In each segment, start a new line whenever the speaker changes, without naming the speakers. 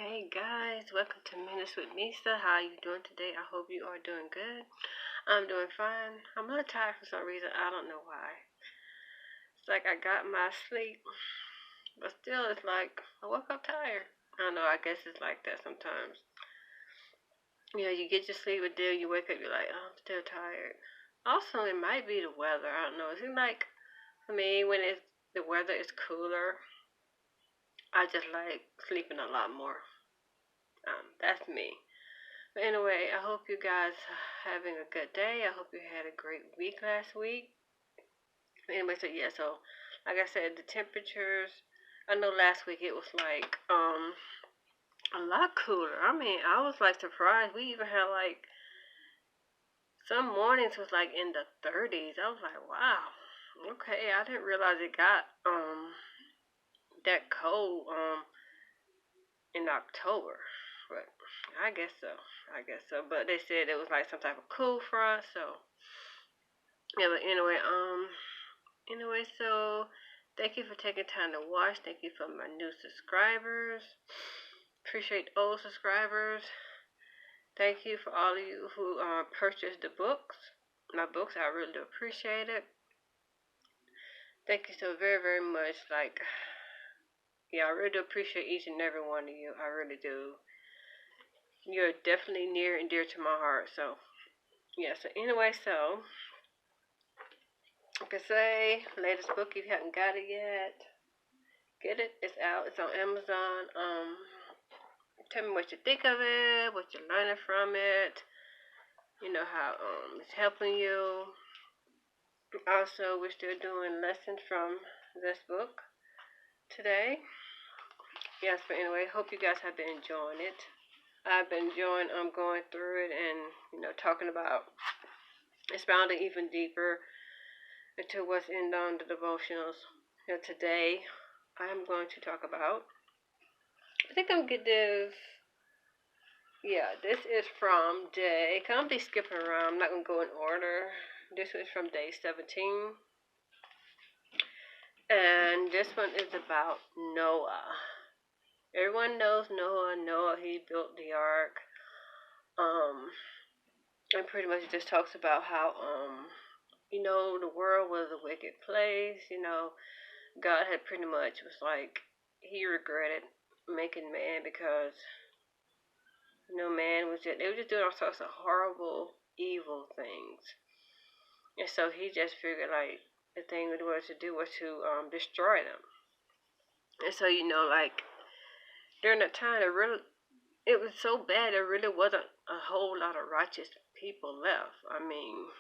Hey guys, welcome to Minutes with Misa. How are you doing today? I hope you are doing good. I'm doing fine. I'm a little tired for some reason. I don't know why. It's like I got my sleep, but still it's like I woke up tired. I don't know, I guess it's like that sometimes. You get your sleep, but then you wake up, you're like, oh, I'm still tired. Also, it might be the weather. I don't know. It seems like, for me, when the weather is cooler, I just like sleeping a lot more. That's me. But anyway, I hope you guys are having a good day. I hope you had a great week last week. Anyway, so like I said, the temperatures. I know last week it was like a lot cooler. I mean, I was like surprised. We even had like some mornings was like in the 30s. I was like, wow. Okay, I didn't realize it got that cold in October. But I guess so. But they said it was like some type of cool front, so yeah, but anyway, so thank you for taking time to watch. Thank you for my new subscribers. Appreciate old subscribers. Thank you for all of you who purchased the books. My books, I really do appreciate it. Thank you so very, very much. I really do appreciate each and every one of you. I really do. You're definitely near and dear to my heart. So, yeah, like I say, latest book, if you haven't got it yet, get it. It's out. It's on Amazon. Tell me what you think of it, what you're learning from it, how it's helping you. Also, we're still doing lessons from this book today. Yes, but anyway, hope you guys have been enjoying it. I've been enjoying going through it and talking about expounding even deeper into what's in the devotionals. Today, I'm going to talk about. I think I'm gonna give. Yeah, this is from day. Cause I'm be skipping around. I'm not gonna go in order. This is from day 17, and this one is about Noah. Everyone knows Noah. Noah, he built the ark. And pretty much just talks about how the world was a wicked place. God had pretty much was like he regretted making man because man was they were just doing all sorts of horrible, evil things. And so he just figured like the thing was to do was to destroy them. And so like during that time, it was so bad. There really wasn't a whole lot of righteous people left. I mean,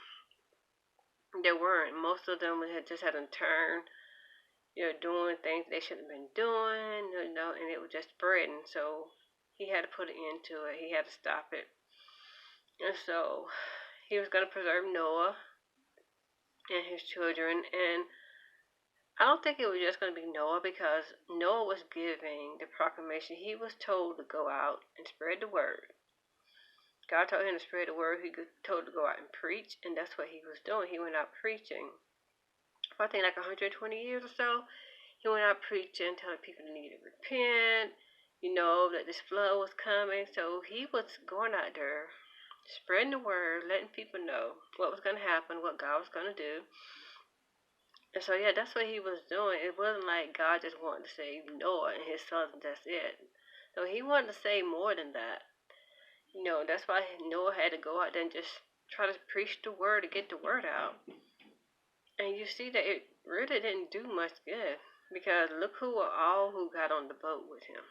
there weren't. Most of them had just had a turn, doing things they shouldn't have been doing, and it was just spreading. So he had to put an end to it. He had to stop it. And so he was going to preserve Noah and his children. And I don't think it was just going to be Noah because Noah was giving the proclamation. He was told to go out and spread the word. God told him to spread the word. He was told to go out and preach, and that's what he was doing. He went out preaching. For I think like 120 years or so, he went out preaching, telling people they need to repent, that this flood was coming. So he was going out there, spreading the word, letting people know what was going to happen, what God was going to do. And so, yeah, that's what he was doing. It wasn't like God just wanted to save Noah and his sons and that's it. So he wanted to save more than that. That's why Noah had to go out there and just try to preach the word to get the word out. And you see that it really didn't do much good because look who got on the boat with him.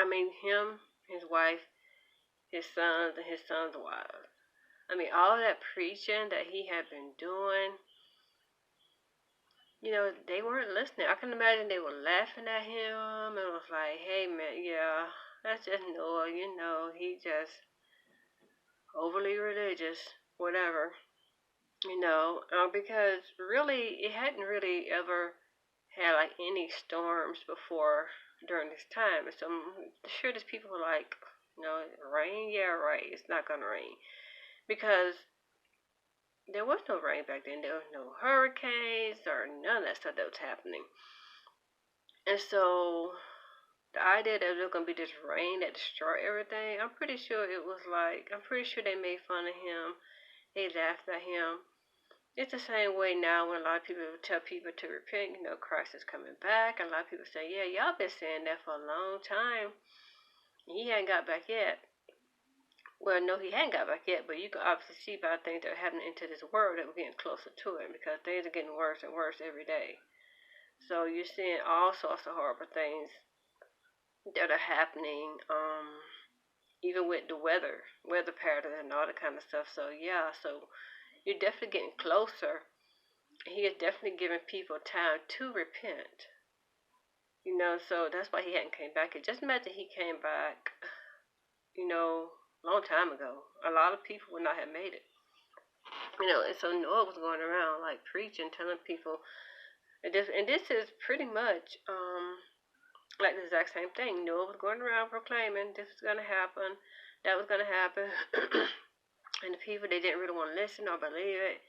I mean, him, his wife, his sons, and his sons' wives. I mean, all that preaching that he had been doing, they weren't listening. I can imagine they were laughing at him and was like, hey, man, yeah, that's just Noah, he just overly religious, whatever, because really it hadn't really ever had like any storms before during this time. And so I'm sure there's people who are like, rain, yeah, right, it's not gonna rain because there was no rain back then. There was no hurricanes or none of that stuff that was happening. And so the idea that there was gonna be this rain that destroyed everything, I'm pretty sure they made fun of him. They laughed at him. It's the same way now when a lot of people tell people to repent, Christ is coming back. And a lot of people say, yeah, y'all been saying that for a long time. He hadn't got back yet. Well, no, he hadn't got back yet, but you can obviously see by things that are happening into this world that we're getting closer to it because things are getting worse and worse every day. So you're seeing all sorts of horrible things that are happening, even with the weather patterns and all that kind of stuff. So yeah, so you're definitely getting closer. He is definitely giving people time to repent. So that's why he hadn't came back. Just imagine he came back, a long time ago. A lot of people would not have made it. And so Noah was going around like preaching, telling people, and this is pretty much like the exact same thing. Noah was going around proclaiming this was gonna happen, that was gonna happen, and the people they didn't really want to listen or believe it.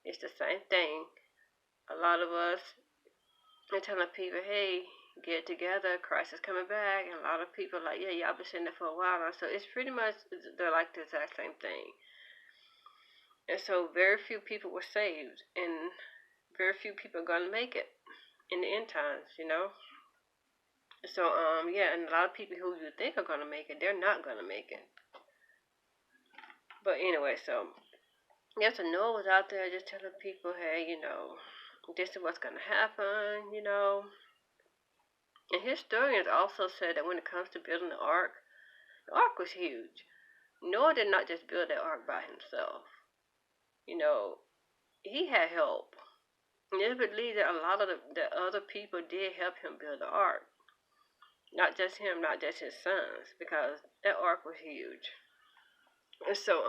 It's the same thing. A lot of us are telling people, hey, get together, Christ is coming back, and a lot of people are like, yeah, y'all been saying that for a while now. So it's pretty much they're like the exact same thing. And so very few people were saved, and very few people are gonna make it in the end times. So yeah, and a lot of people who you think are gonna make it, they're not gonna make it. But anyway, so yeah, so Noah was out there just telling people, hey, this is what's gonna happen, And historians also said that when it comes to building the ark was huge. Noah did not just build that ark by himself. He had help. And it's believed that a lot of the other people did help him build the ark. Not just him, not just his sons, because that ark was huge. And so,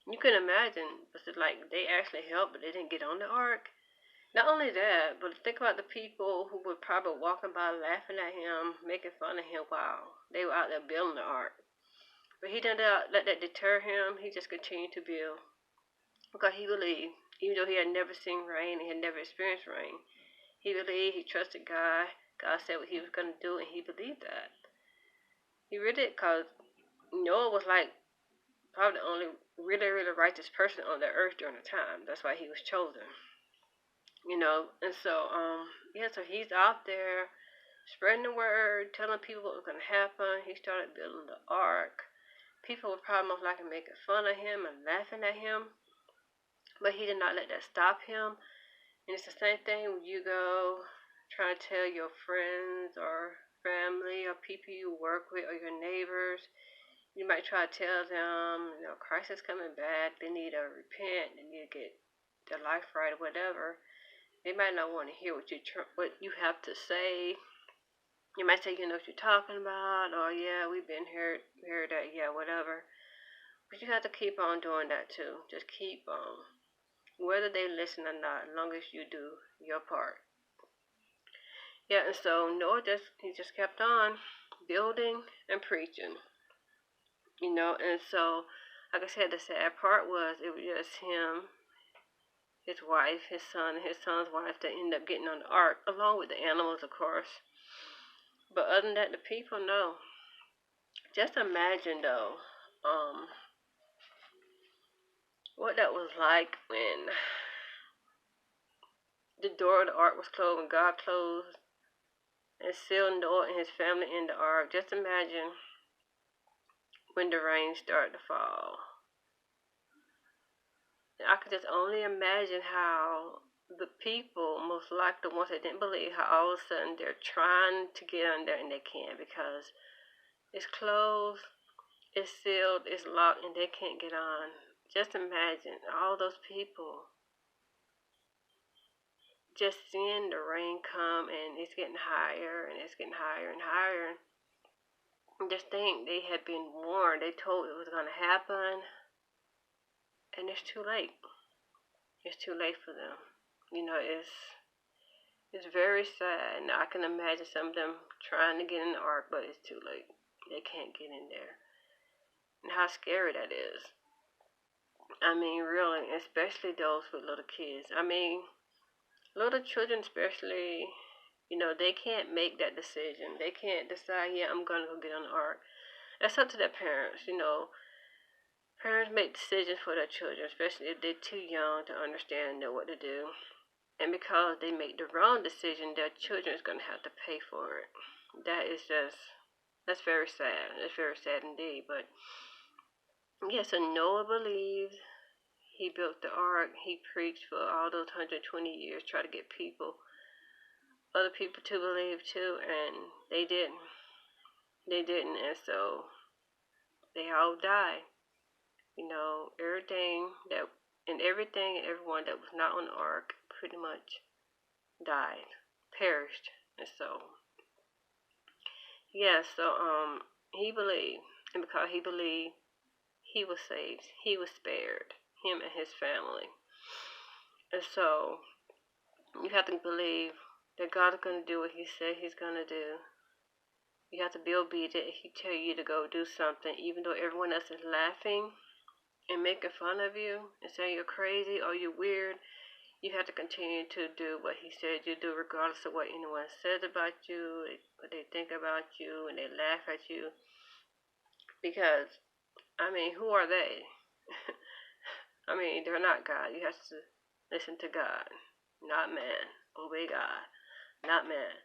you can imagine, but it's like they actually helped, but they didn't get on the ark. Not only that, but think about the people who were probably walking by laughing at him, making fun of him while they were out there building the ark. But he didn't let that deter him. He just continued to build because he believed, even though he had never seen rain, he had never experienced rain, he believed, he trusted God. God said what he was going to do, and he believed that. He really did, because Noah was like probably the only really, really righteous person on the earth during the time. That's why he was chosen. And so, yeah, so he's out there spreading the word, telling people what was going to happen. He started building the ark. People were probably most likely making fun of him and laughing at him, but he did not let that stop him. And it's the same thing when you go trying to tell your friends or family or people you work with or your neighbors. You might try to tell them, Christ is coming back. They need to repent. They need to get their life right or whatever. They might not want to hear what you have to say. You might say, you know what you're talking about, or yeah, we've been heard that, yeah, whatever. But you have to keep on doing that too. Just keep on, whether they listen or not, as long as you do your part. Yeah, and so Noah he just kept on building and preaching, and so like I said, the sad part was it was just him, his wife, his son, and his son's wife that ended up getting on the ark, along with the animals, of course. But other than that, the people know. Just imagine though, what that was like when the door of the ark was closed, when God closed and sealed Noah and his family in the ark. Just imagine when the rain started to fall. I could just only imagine how the people, most likely the ones that didn't believe, how all of a sudden they're trying to get on there and they can't because it's closed, it's sealed, it's locked, and they can't get on. Just imagine all those people just seeing the rain come and it's getting higher and it's getting higher and higher. And just think they had been warned, they told it was going to happen, and it's too late. It's too late for them. It's very sad. And I can imagine some of them trying to get in the ark, but it's too late. They can't get in there. And how scary that is. I mean, really, especially those with little kids. I mean, little children especially, They can't make that decision. They can't decide, yeah, I'm going to go get on the ark. That's up to their parents. Parents make decisions for their children, especially if they're too young to understand and know what to do. And because they make the wrong decision, their children is going to have to pay for it. That's very sad. It's very sad indeed. But yeah, so Noah believed. He built the ark. He preached for all those 120 years, try to get other people to believe too, and they didn't. They didn't, and so they all died. Everything and everyone that was not on the ark pretty much died, perished, and so yeah. So he believed, and because he believed, he was saved. He was spared. Him and his family, and so you have to believe that God is going to do what He said He's going to do. You have to be obedient. He tell you to go do something, even though everyone else is laughing and making fun of you and saying you're crazy or you're weird. You have to continue to do what He said you do, regardless of what anyone says about you, what they think about you, and they laugh at you. Because, who are they? They're not God. You have to listen to God, not man. Obey God, not man.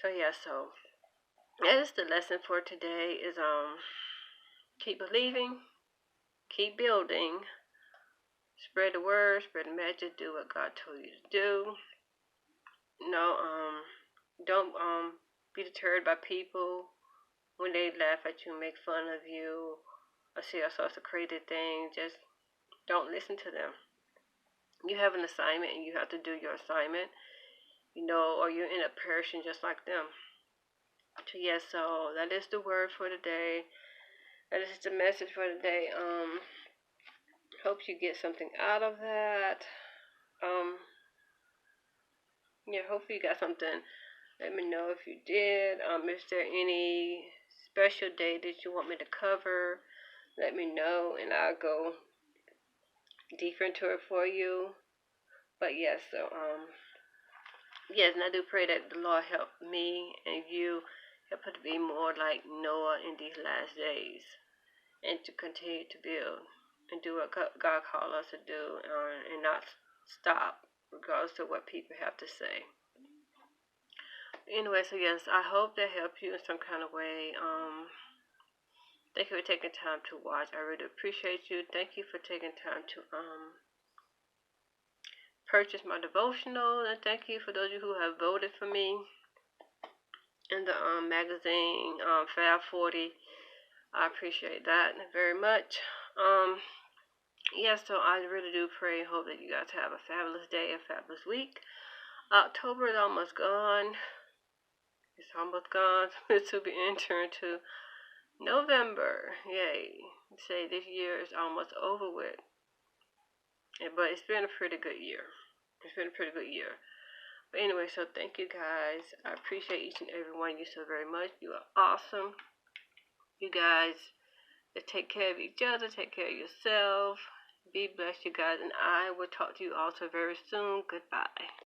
So that is the lesson for today. Is keep believing, keep building, spread the word, spread the message, do what God told you to do. Don't be deterred by people when they laugh at you, make fun of you, or say all sorts of crazy things. Just don't listen to them. You have an assignment and you have to do your assignment, or you're in a perishing just like them. So that is the word for today. That is the message for today. Hope you get something out of that. Hopefully you got something. Let me know if you did. Is there any special day that you want me to cover? Let me know and I'll go deeper into it for you. But yes, and I do pray that the Lord help me and you help us to be more like Noah in these last days, and to continue to build and do what God called us to do, and not stop regardless of what people have to say. Anyway, so yes, I hope that helped you in some kind of way. Thank you for taking time to watch. I really appreciate you. Thank you for taking time to purchase my devotional, and thank you for those of you who have voted for me in the magazine Fab 40. I appreciate that very much. So I really do pray and hope that you guys have a fabulous day, a fabulous week. October is almost gone. It's almost gone. This will be entering to November. Yay. Say this year is almost over with. But it's been a pretty good year. But anyway, so thank you guys. I appreciate each and every one of you so very much. You are awesome. You guys, take care of each other. Take care of yourself. Be blessed, you guys. And I will talk to you also very soon. Goodbye.